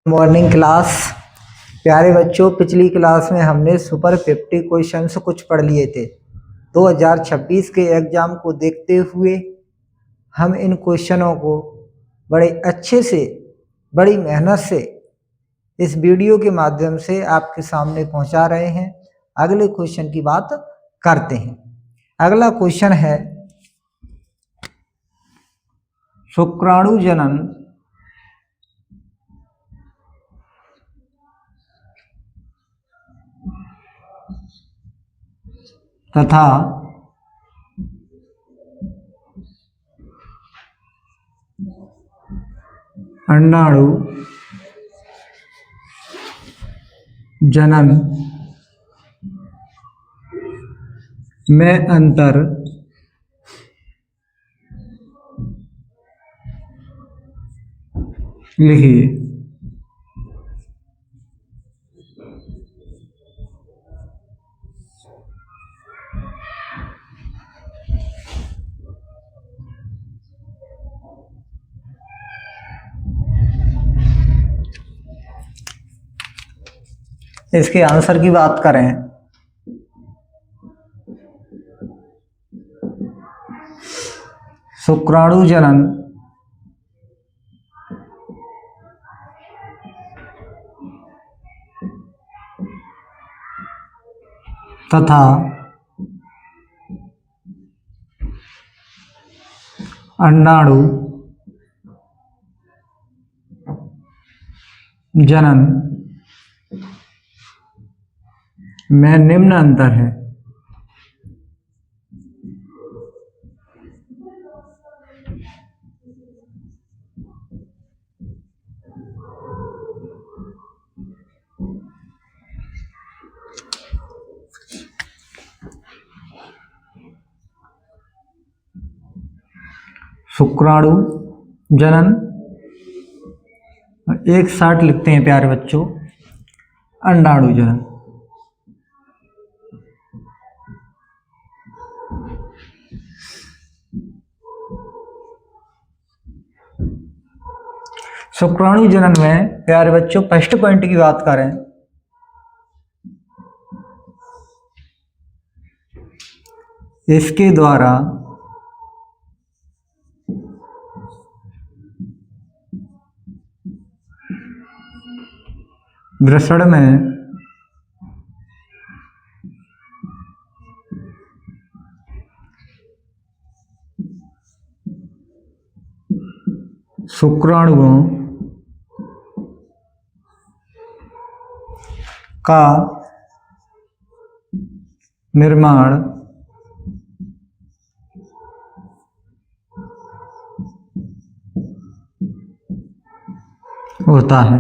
Morning class. प्यारे बच्चों, पिछली क्लास में हमने सुपर 50 क्वेश्चंस कुछ पढ़ लिए थे। 2026 के एग्जाम को देखते हुए हम इन क्वेश्चनों को बड़े अच्छे से, बड़ी मेहनत से इस वीडियो के माध्यम से आपके सामने पहुंचा रहे हैं। अगले क्वेश्चन की बात करते हैं। अगला क्वेश्चन है शुक्राणु जनन तथा अंडाणु जनन में अंतर लिखिए। इसके आंसर की बात करें शुक्राणु जनन तथा अंडाणु जनन में निम्न अंतर है। शुक्राणु जनन, एक साथ लिखते हैं प्यारे बच्चों, अंडाणु जनन। शुक्राणु जनन में प्यारे बच्चों फर्स्ट पॉइंट की बात करें इसके द्वारा वृषण में शुक्राणुओं का निर्माण होता है।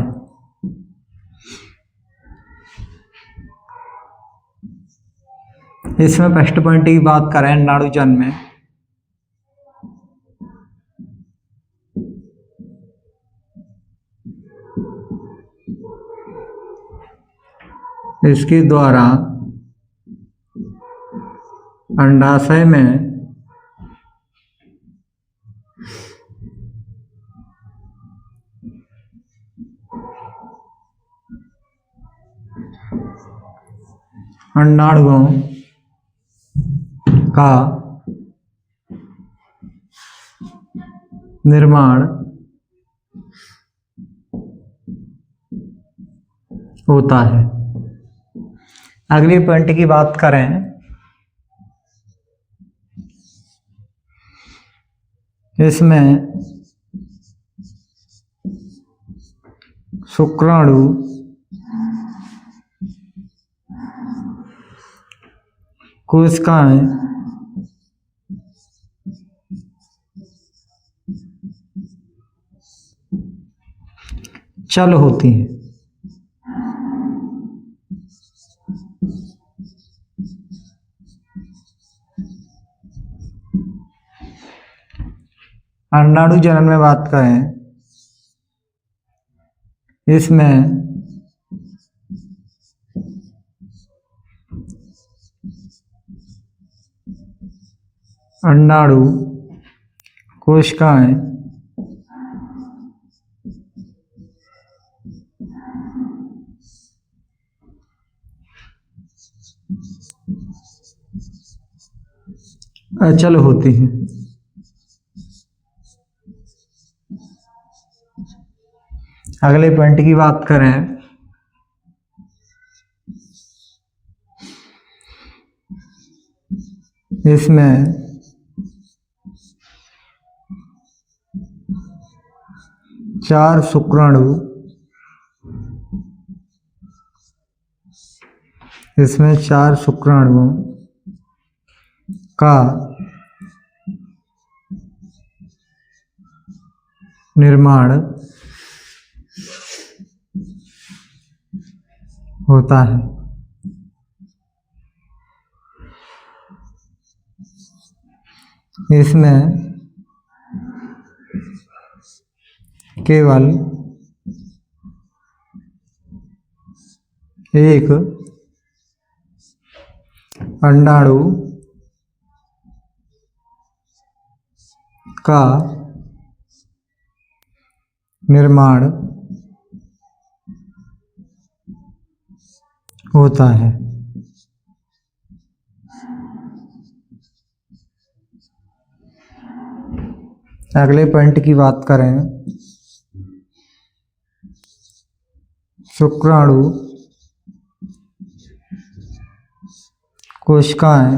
इसमें फर्स्ट पॉइंट की बात करें अंडाणु जनन में इसके द्वारा अंडाशय में अंडाणुओं का निर्माण होता है। अगली पॉइंट की बात करें इसमें शुक्राणु कोशिकाएं चल होती हैं। अंडाणु जनन में बात करें इसमें अंडाणु कोशिकाएं अचल होती हैं। अगले पॉइंट की बात करें, इसमें चार शुक्राणु, इसमें चार शुक्राणुओं का निर्माण होता है। इसमें केवल एक अंडाणु का निर्माण होता है। अगले पॉइंट की बात करें, शुक्राणु कोशिकाएं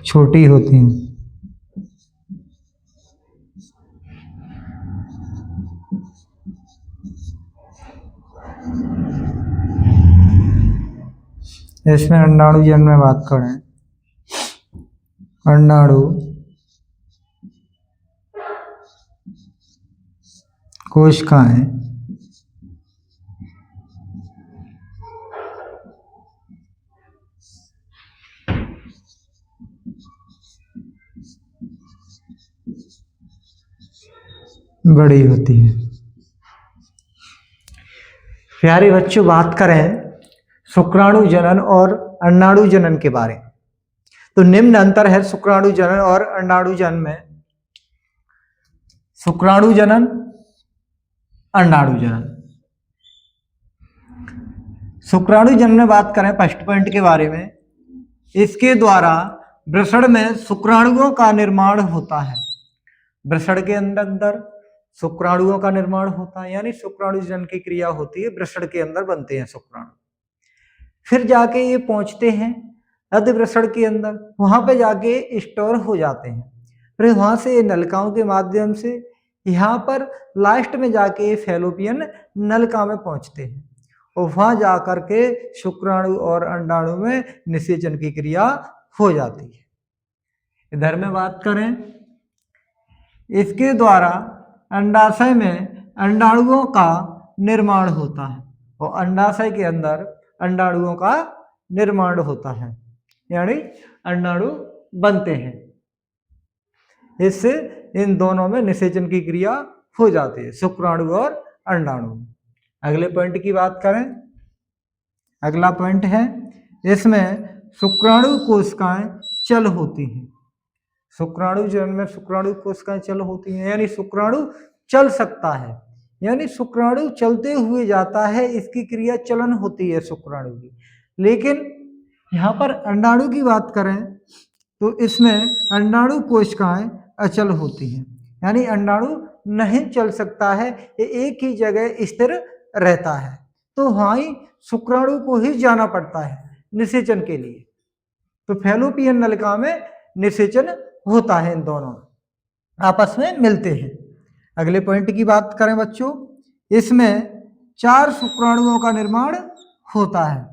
छोटी होती हैं। इसमें अंडाणु जन में बात करें, अंडाणु कोशिकाएं बड़ी होती है। प्यारे बच्चों, बात करें शुक्राणु जनन और अंडाणु जनन के बारे में, तो निम्न अंतर है शुक्राणु जनन और अंडाणु जनन में। शुक्राणु जनन, अंडाणु जनन। शुक्राणु जनन में बात करें फर्स्ट पॉइंट के बारे में, इसके द्वारा वृषण में शुक्राणुओं का निर्माण होता है। वृषण के अंदर शुक्राणुओं का निर्माण होता है, यानी शुक्राणु जनन की क्रिया होती है, वृषण के अंदर बनते हैं शुक्राणु। फिर जाके ये पहुंचते हैं अधिवृषण के अंदर, वहां पे जाके स्टोर हो जाते हैं। फिर वहां से नलिकाओं के माध्यम से यहाँ पर लास्ट में जाके फैलोपियन नलिका में पहुंचते हैं और वहां जाकर के शुक्राणु और अंडाणु में निषेचन की क्रिया हो जाती है। इधर में बात करें, इसके द्वारा अंडाशय में अंडाणुओं का निर्माण होता है और अंडाशय के अंदर अंडाणुओं का निर्माण होता है, यानी अंडाणु बनते हैं। इससे इन दोनों में निषेचन की क्रिया हो जाती है, शुक्राणु और अंडाणु। अगले पॉइंट की बात करें, अगला पॉइंट है, इसमें शुक्राणु कोशिकाएं चल होती हैं। शुक्राणु जनन में शुक्राणु कोशिकाएं चल होती हैं, यानी शुक्राणु चल सकता है, यानी शुक्राणु चलते हुए जाता है, इसकी क्रिया चलन होती है शुक्राणु की। लेकिन यहाँ पर अंडाणु की बात करें तो इसमें अंडाणु कोशिकाएं अचल होती हैं, यानी अंडाणु नहीं चल सकता है, ये एक ही जगह स्थिर रहता है, तो वहाँ ही शुक्राणु को ही जाना पड़ता है निषेचन के लिए। तो फैलोपियन नलिका में निषेचन होता है, इन दोनों आपस में मिलते हैं। अगले पॉइंट की बात करें बच्चों, इसमें 4 शुक्राणुओं का निर्माण होता है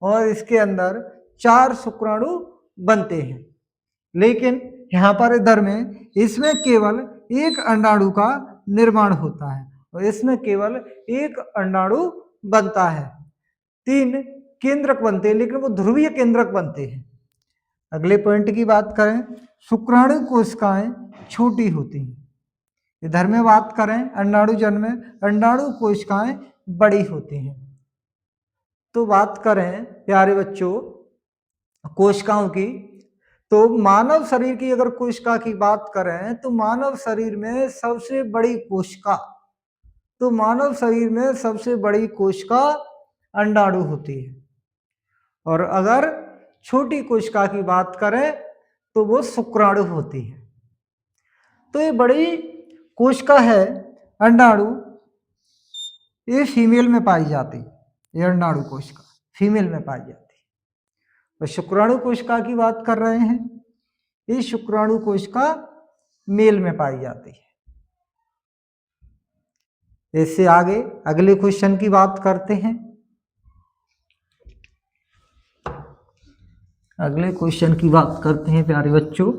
और इसके अंदर 4 शुक्राणु बनते हैं। लेकिन यहाँ पर इधर में इसमें केवल एक अंडाणु का निर्माण होता है और इसमें केवल एक अंडाणु बनता है। 3 केंद्रक बनते हैं, लेकिन वो ध्रुवीय केंद्रक बनते हैं। अगले पॉइंट की बात करें, शुक्राणु कोशिकाएं छोटी होती हैं। इधर में बात करें अंडाणु जनन में अंडाणु कोशिकाएं बड़ी होती हैं। तो बात करें प्यारे बच्चों कोशिकाओं की, तो मानव शरीर की अगर कोशिका की बात करें तो मानव शरीर में सबसे बड़ी कोशिका, तो मानव शरीर में सबसे बड़ी कोशिका अंडाणु होती है, और अगर छोटी कोशिका की बात करें तो वो शुक्राणु होती है। तो ये बड़ी कोशिका है अंडाणु, ये फीमेल में पाई जाती है, ये अंडाणु कोशिका फीमेल में पाई जाती है। और शुक्राणु कोशिका की बात कर रहे हैं, ये शुक्राणु कोशिका मेल में पाई जाती है। इससे आगे अगले क्वेश्चन की बात करते हैं। अगले क्वेश्चन की बात करते हैं प्यारे बच्चों।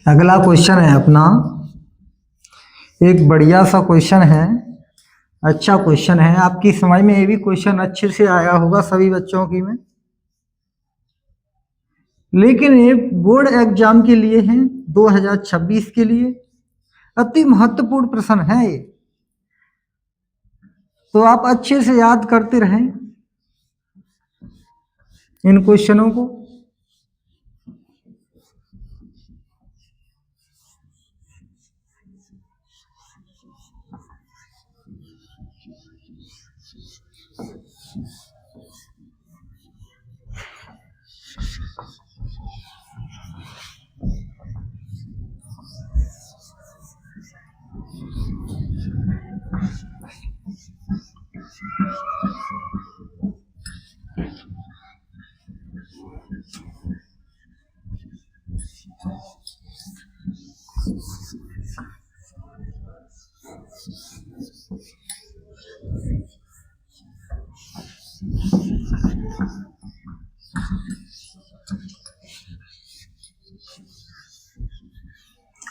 अगला क्वेश्चन है अपना, एक बढ़िया सा क्वेश्चन है, अच्छा क्वेश्चन है। आपकी समझ में ये भी क्वेश्चन अच्छे से आया होगा सभी बच्चों की में, लेकिन ये बोर्ड एग्जाम के लिए है, 2026 के लिए अति महत्वपूर्ण प्रश्न है ये, तो आप अच्छे से याद करते रहें इन क्वेश्चनों को।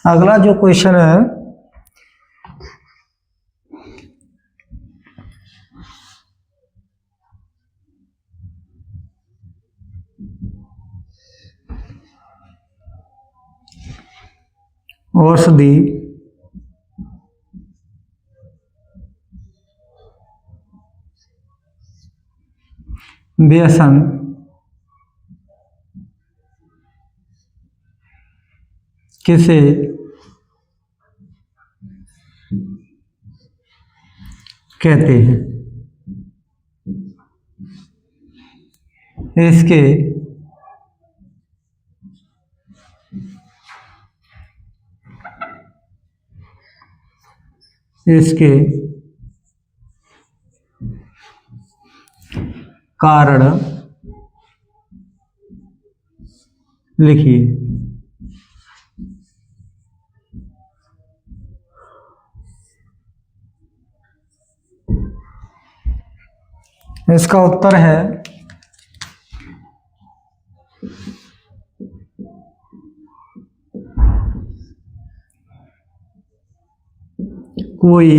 अगला जो क्वेश्चन है, औषधि व्यसन किसे कहते हैं? इसके इसके कारण लिखिए। इसका उत्तर है कोई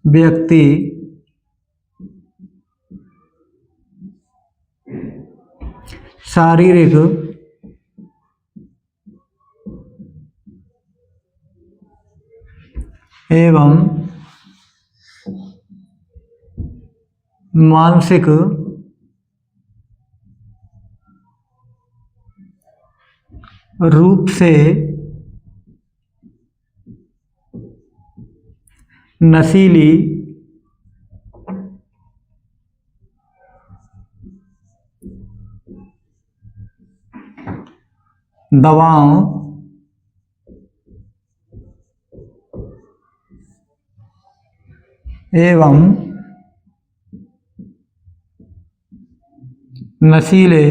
व्यक्ति शारीरिक एवं मानसिक रूप से नशीली दवाओं एवं नशीले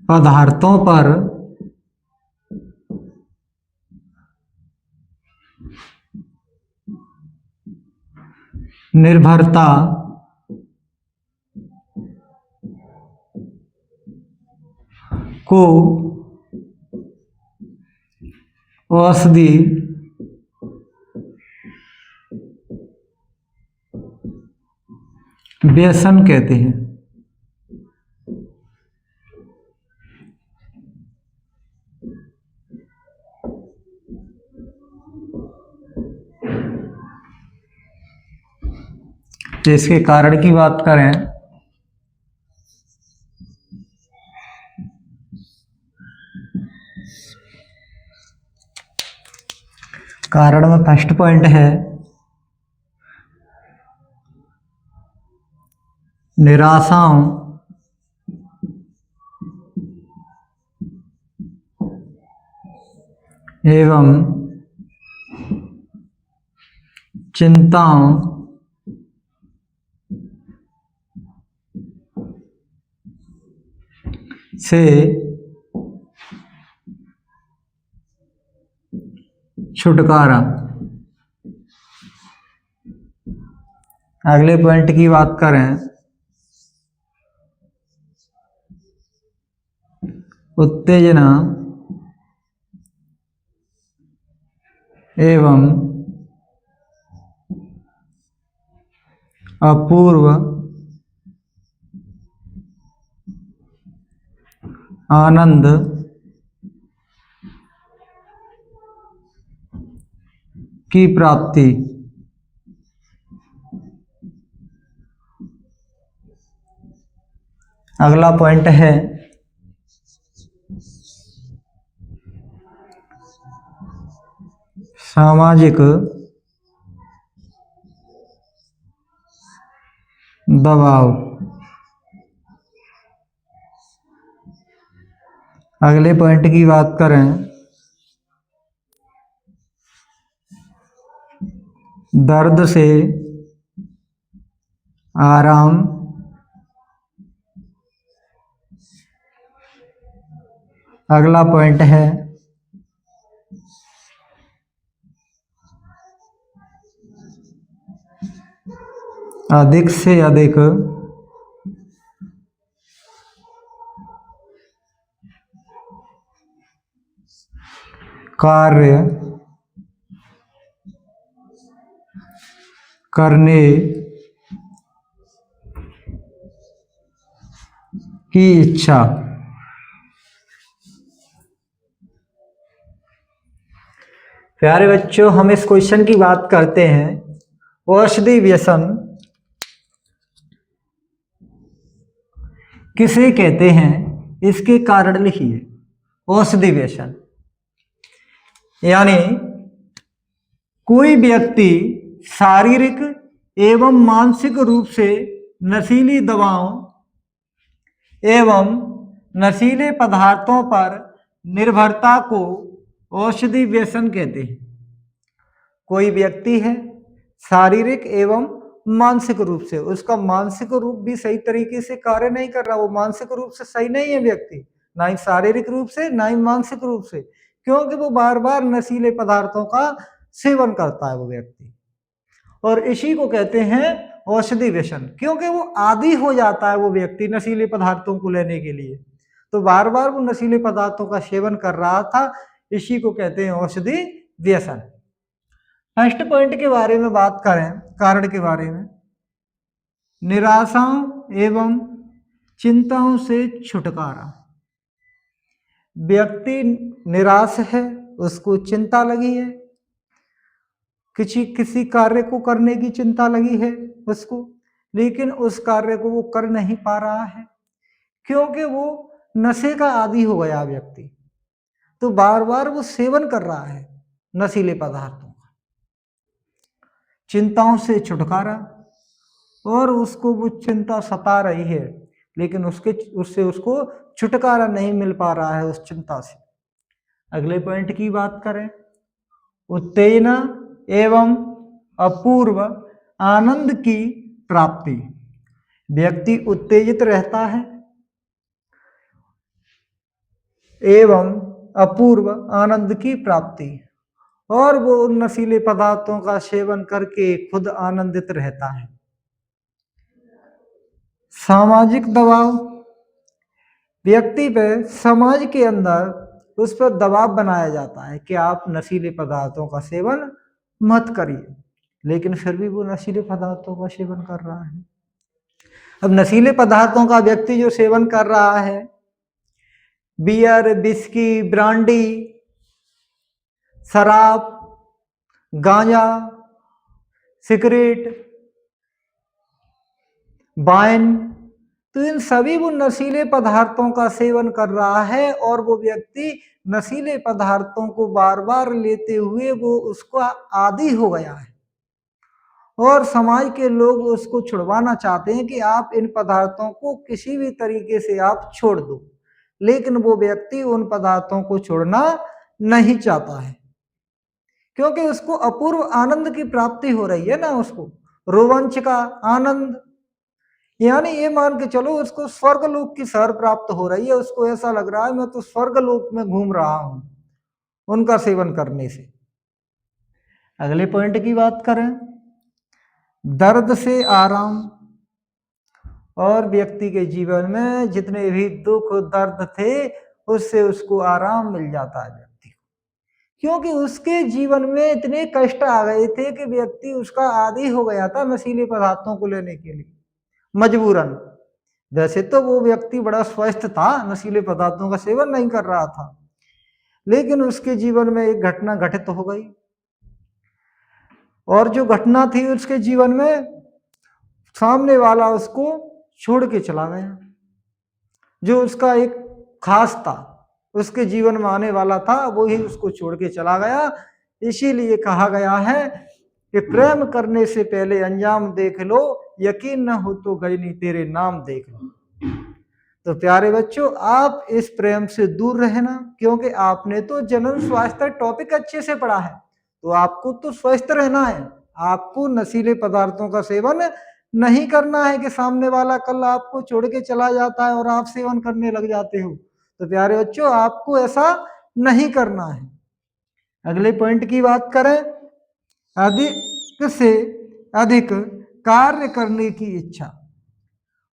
पदार्थों पर निर्भरता को औषधि व्यसन कहते हैं। इसके कारण की बात करें कारण में फर्स्ट पॉइंट है निराशाओं एवं चिंताओं से छुटकारा। अगले पॉइंट की बात करें उत्तेजना एवं अपूर्व आनंद की प्राप्ति। अगला पॉइंट है सामाजिक दबाव। अगले पॉइंट की बात करें दर्द से आराम अगला पॉइंट है अधिक से अधिक कार्य करने की इच्छा। प्यारे बच्चों, हम इस क्वेश्चन की बात करते हैं औषधि व्यसन किसे कहते हैं, इसके कारण लिखिए। औषधि व्यसन यानी कोई व्यक्ति शारीरिक एवं मानसिक रूप से नशीली दवाओं एवं नशीले पदार्थों पर निर्भरता को औषधि व्यसन कहते हैं। कोई व्यक्ति है शारीरिक एवं मानसिक रूप से, उसका मानसिक रूप भी सही तरीके से कार्य नहीं कर रहा, वो मानसिक रूप से सही नहीं है व्यक्ति, ना ही शारीरिक रूप से ना ही मानसिक रूप से, क्योंकि वो बार बार नशीले पदार्थों का सेवन करता है वो व्यक्ति, और इसी को कहते हैं औषधि व्यसन, क्योंकि वो आदी हो जाता है वो व्यक्ति नशीले पदार्थों को लेने के लिए, तो बार बार वो नशीले पदार्थों का सेवन कर रहा था, इसी को कहते हैं औषधि व्यसन। फर्स्ट पॉइंट के बारे में बात करें, कारण के बारे में, निराशाओं एवं चिंताओं से छुटकारा। व्यक्ति निराश है, उसको चिंता लगी है, किसी कार्य को करने की चिंता लगी है उसको, लेकिन उस कार्य को वो कर नहीं पा रहा है क्योंकि वो नशे का आदी हो गया व्यक्ति, तो बार बार वो सेवन कर रहा है नशीले पदार्थों का। चिंताओं से छुटकारा, और उसको वो चिंता सता रही है लेकिन उससे उसको छुटकारा नहीं मिल पा रहा है उस चिंता से। अगले पॉइंट की बात करें, उत्तेजना एवं अपूर्व आनंद की प्राप्ति। व्यक्ति उत्तेजित रहता है एवं अपूर्व आनंद की प्राप्ति, और वो नशीले पदार्थों का सेवन करके खुद आनंदित रहता है। सामाजिक दबाव, व्यक्ति पे समाज के अंदर उस पर दबाव बनाया जाता है कि आप नशीले पदार्थों का सेवन मत करिए, लेकिन फिर भी वो नशीले पदार्थों का सेवन कर रहा है। अब नशीले पदार्थों का व्यक्ति जो सेवन कर रहा है, बियर, विस्की, ब्रांडी, शराब, गांजा, सिगरेट, वाइन, तो इन सभी वो नशीले पदार्थों का सेवन कर रहा है और वो व्यक्ति नशीले पदार्थों को बार बार लेते हुए वो उसको आदी हो गया है और समाज के लोग उसको छुड़वाना चाहते हैं कि आप इन पदार्थों को किसी भी तरीके से आप छोड़ दो, लेकिन वो व्यक्ति उन पदार्थों को छोड़ना नहीं चाहता है क्योंकि उसको अपूर्व आनंद की प्राप्ति हो रही है ना, उसको रोमांच का आनंद, यानी ये मान के चलो उसको स्वर्गलोक की सैर प्राप्त हो रही है। उसको ऐसा लग रहा है मैं तो स्वर्गलोक में घूम रहा हूं उनका सेवन करने से। अगले पॉइंट की बात करें, दर्द से आराम, और व्यक्ति के जीवन में जितने भी दुख दर्द थे उससे उसको आराम मिल जाता है व्यक्ति को, क्योंकि उसके जीवन में इतने कष्ट आ गए थे कि व्यक्ति उसका आदी हो गया था नशीले पदार्थों को लेने के लिए मजबूरन। वैसे तो वो व्यक्ति बड़ा स्वस्थ था, नशीले पदार्थों का सेवन नहीं कर रहा था, लेकिन उसके जीवन में एक घटना घटित हो गई और जो घटना थी उसके जीवन में सामने वाला उसको छोड़ के चला गया। जो उसका एक खास था, उसके जीवन में आने वाला था, वो ही उसको छोड़ के चला गया। इसीलिए कहा गया है कि प्रेम करने से पहले अंजाम देख लो, यकीन न हो तो गई नहीं तेरे नाम देख लो। तो प्यारे बच्चों, आप इस प्रेम से दूर रहना, क्योंकि आपने तो जनन स्वास्थ्य टॉपिक अच्छे से पढ़ा है, तो आपको तो स्वस्थ रहना है। आपको नशीले पदार्थों का सेवन नहीं करना है कि सामने वाला कल आपको छोड़ के चला जाता है और आप सेवन करने लग जाते हो। तो प्यारे बच्चों, आपको ऐसा नहीं करना है। अगले पॉइंट की बात करें, अधिक से अधिक कार्य करने की इच्छा,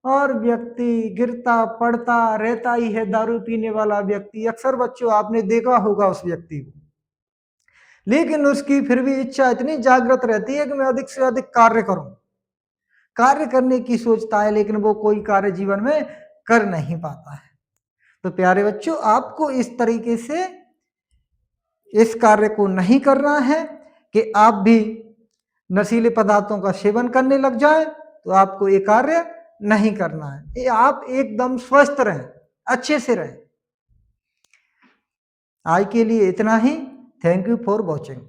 और व्यक्ति गिरता पड़ता रहता ही है। दारू पीने वाला व्यक्ति, अक्सर बच्चों आपने देखा होगा उस व्यक्ति को, लेकिन उसकी फिर भी इच्छा इतनी जागृत रहती है कि मैं अधिक से अधिक कार्य करूं, कार्य करने की सोचता है, लेकिन वो कोई कार्य जीवन में कर नहीं पाता है। तो प्यारे बच्चों, आपको इस तरीके से इस कार्य को नहीं करना है कि आप भी नशीले पदार्थों का सेवन करने लग जाए, तो आपको ये कार्य नहीं करना है। ये आप एकदम स्वस्थ रहें, अच्छे से रहें। आज के लिए इतना ही। Thank you for watching.